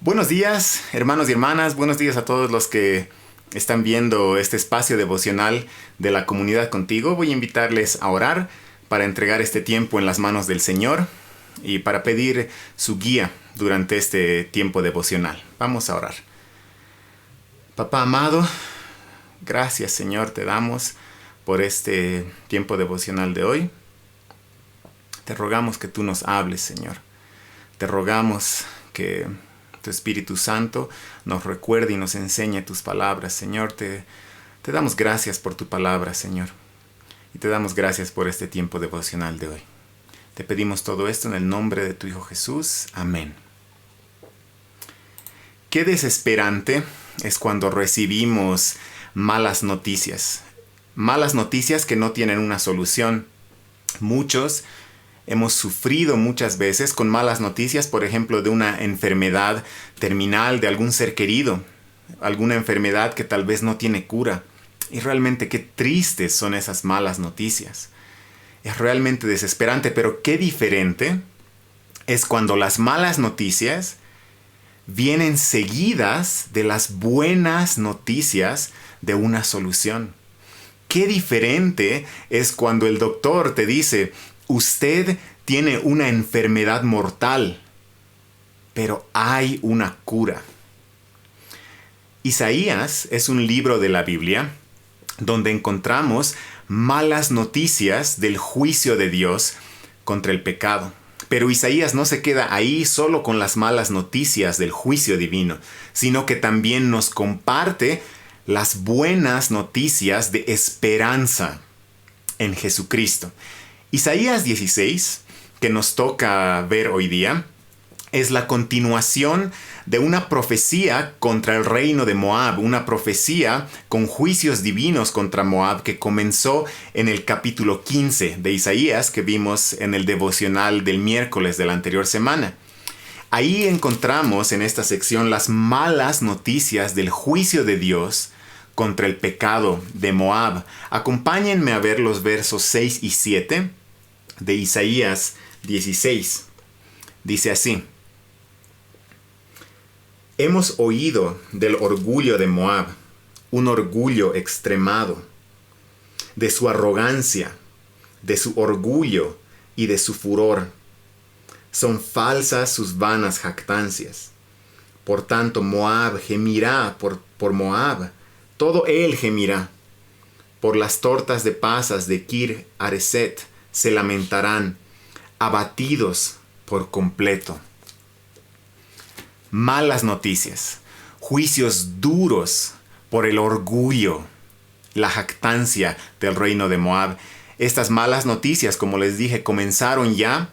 Buenos días, hermanos y hermanas. Buenos días a todos los que están viendo este espacio devocional de la comunidad contigo. Voy a invitarles a orar para entregar este tiempo en las manos del Señor y para pedir su guía durante este tiempo devocional. Vamos a orar. Papá amado, gracias Señor te damos por este tiempo devocional de hoy. Te rogamos que tú nos hables, Señor. Te rogamos que tu Espíritu Santo nos recuerde y nos enseñe tus palabras, Señor. Te damos gracias por tu palabra, Señor. Y te damos gracias por este tiempo devocional de hoy. Te pedimos todo esto en el nombre de tu Hijo Jesús. Amén. Qué desesperante es cuando recibimos malas noticias. Malas noticias que no tienen una solución. Muchos hemos sufrido muchas veces con malas noticias, por ejemplo, de una enfermedad terminal de algún ser querido, alguna enfermedad que tal vez no tiene cura. Y realmente qué tristes son esas malas noticias. Es realmente desesperante, pero qué diferente es cuando las malas noticias vienen seguidas de las buenas noticias de una solución. Qué diferente es cuando el doctor te dice: usted tiene una enfermedad mortal, pero hay una cura. Isaías es un libro de la Biblia donde encontramos malas noticias del juicio de Dios contra el pecado. Pero Isaías no se queda ahí solo con las malas noticias del juicio divino, sino que también nos comparte las buenas noticias de esperanza en Jesucristo. Isaías 16, que nos toca ver hoy día, es la continuación de una profecía contra el reino de Moab, una profecía con juicios divinos contra Moab que comenzó en el capítulo 15 de Isaías que vimos en el devocional del miércoles de la anterior semana. Ahí encontramos en esta sección las malas noticias del juicio de Dios contra el pecado de Moab. Acompáñenme a ver los versos 6 y 7 de Isaías 16. Dice así: hemos oído del orgullo de Moab, un orgullo extremado, de su arrogancia, de su orgullo y de su furor. Son falsas sus vanas jactancias. Por tanto, Moab gemirá por Moab, todo él gemirá. Por las tortas de pasas de Kir Hareset se lamentarán, abatidos por completo. Malas noticias, juicios duros por el orgullo, la jactancia del reino de Moab. Estas malas noticias, como les dije, comenzaron ya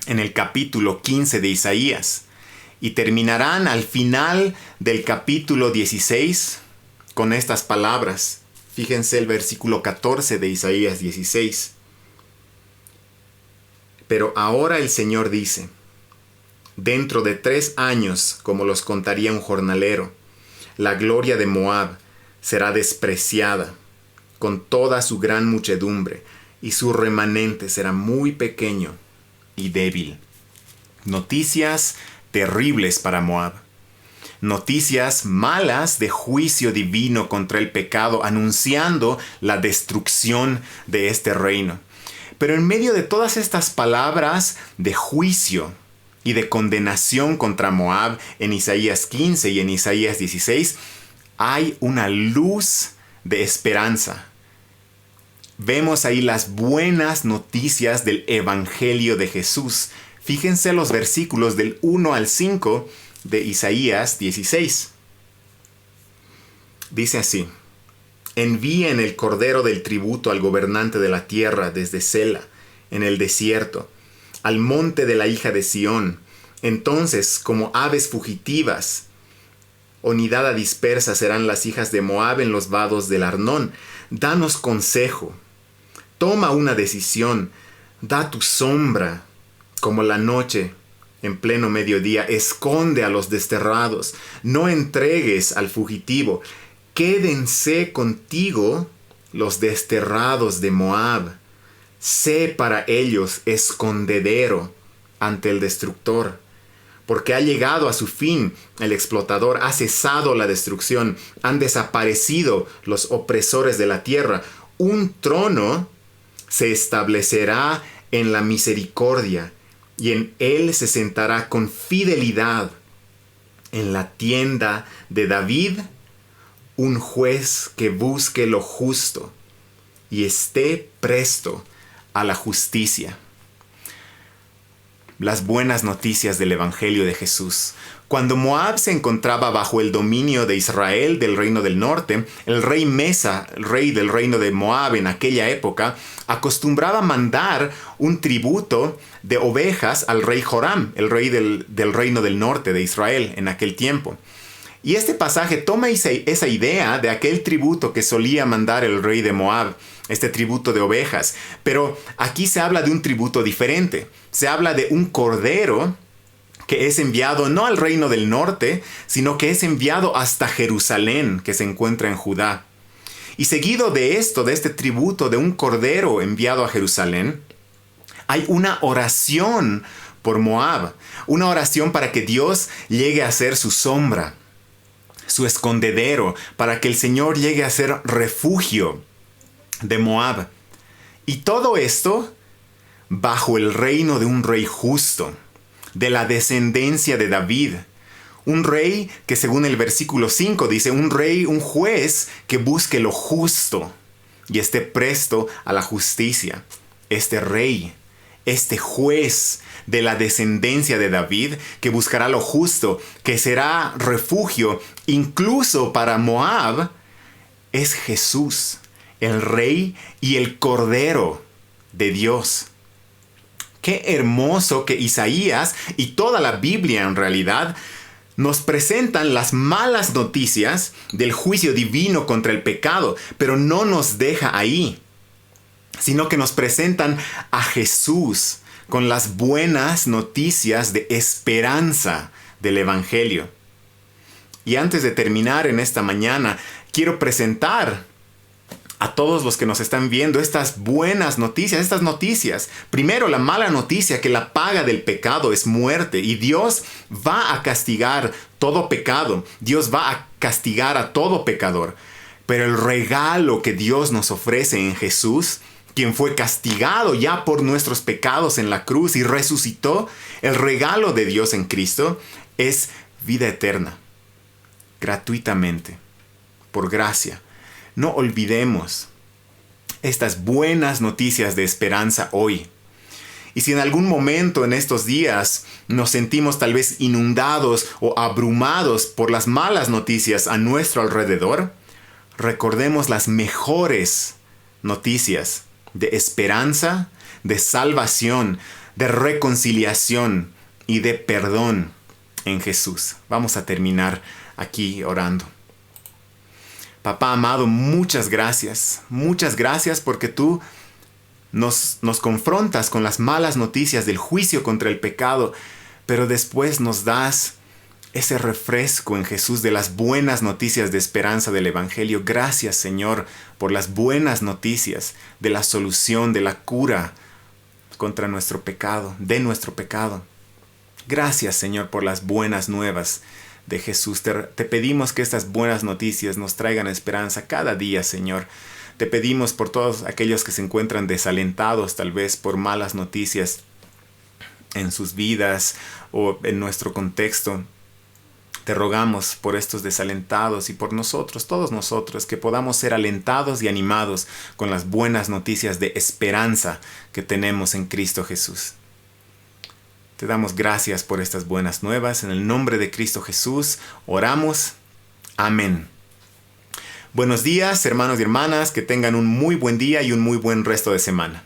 en el capítulo 15 de Isaías y terminarán al final del capítulo 16 con estas palabras. Fíjense el versículo 14 de Isaías 16. Pero ahora el Señor dice: dentro de 3 años, como los contaría un jornalero, la gloria de Moab será despreciada con toda su gran muchedumbre, y su remanente será muy pequeño y débil. Noticias terribles para Moab. Noticias malas de juicio divino contra el pecado, anunciando la destrucción de este reino. Pero en medio de todas estas palabras de juicio y de condenación contra Moab en Isaías 15 y en Isaías 16, hay una luz de esperanza. Vemos ahí las buenas noticias del Evangelio de Jesús. Fíjense los versículos del 1 al 5 de Isaías 16. Dice así: envíen el cordero del tributo al gobernante de la tierra desde Sela, en el desierto, al monte de la hija de Sión. Entonces, como aves fugitivas o nidada dispersa serán las hijas de Moab en los vados del Arnón. Danos consejo, toma una decisión, da tu sombra como la noche en pleno mediodía, esconde a los desterrados, no entregues al fugitivo. Quédense contigo los desterrados de Moab. Sé para ellos escondedero ante el destructor. porque ha llegado a su fin el explotador, ha cesado la destrucción, han desaparecido los opresores de la tierra. Un trono se establecerá en la misericordia y en él se sentará con fidelidad. En la tienda de David, un juez que busque lo justo y esté presto a la justicia. Las buenas noticias del Evangelio de Jesús. Cuando Moab se encontraba bajo el dominio de Israel, del reino del norte, el rey Mesa, el rey del reino de Moab en aquella época, acostumbraba mandar un tributo de ovejas al rey Joram, el rey del reino del norte de Israel en aquel tiempo. Y este pasaje toma esa idea de aquel tributo que solía mandar el rey de Moab, este tributo de ovejas. Pero aquí se habla de un tributo diferente. Se habla de un cordero que es enviado no al reino del norte, sino que es enviado hasta Jerusalén, que se encuentra en Judá. Y seguido de esto, de este tributo de un cordero enviado a Jerusalén, hay una oración por Moab, una oración para que Dios llegue a ser su sombra, su escondedero, para que el Señor llegue a ser refugio de Moab. Y todo esto bajo el reino de un rey justo, de la descendencia de David. Un rey que, según el versículo 5 dice, un rey, un juez que busque lo justo y esté presto a la justicia. Este rey, este juez de la descendencia de David, que buscará lo justo, que será refugio incluso para Moab, es Jesús, el rey y el cordero de Dios. Qué hermoso que Isaías y toda la Biblia en realidad nos presentan las malas noticias del juicio divino contra el pecado, pero no nos deja ahí, sino que nos presentan a Jesús con las buenas noticias de esperanza del Evangelio. Y antes de terminar en esta mañana, quiero presentar a todos los que nos están viendo estas buenas noticias, estas noticias. Primero, la mala noticia, que la paga del pecado es muerte y Dios va a castigar todo pecado. Dios va a castigar a todo pecador. Pero el regalo que Dios nos ofrece en Jesús, quien fue castigado ya por nuestros pecados en la cruz y resucitó, el regalo de Dios en Cristo es vida eterna, gratuitamente, por gracia. No olvidemos estas buenas noticias de esperanza hoy. Y si en algún momento en estos días nos sentimos tal vez inundados o abrumados por las malas noticias a nuestro alrededor, recordemos las mejores noticias de esperanza, de salvación, de reconciliación y de perdón en Jesús. Vamos a terminar aquí orando. Papá amado, muchas gracias. Muchas gracias porque tú nos confrontas con las malas noticias del juicio contra el pecado, pero después nos das ese refresco en Jesús de las buenas noticias de esperanza del Evangelio. Gracias, Señor, por las buenas noticias de la solución, de la cura contra nuestro pecado, de nuestro pecado. Gracias, Señor, por las buenas nuevas de Jesús. Te pedimos que estas buenas noticias nos traigan esperanza cada día, Señor. Te pedimos por todos aquellos que se encuentran desalentados tal vez por malas noticias en sus vidas o en nuestro contexto. Te rogamos por estos desalentados y por nosotros, todos nosotros, que podamos ser alentados y animados con las buenas noticias de esperanza que tenemos en Cristo Jesús. Te damos gracias por estas buenas nuevas. En el nombre de Cristo Jesús oramos. Amén. Buenos días, hermanos y hermanas. Que tengan un muy buen día y un muy buen resto de semana.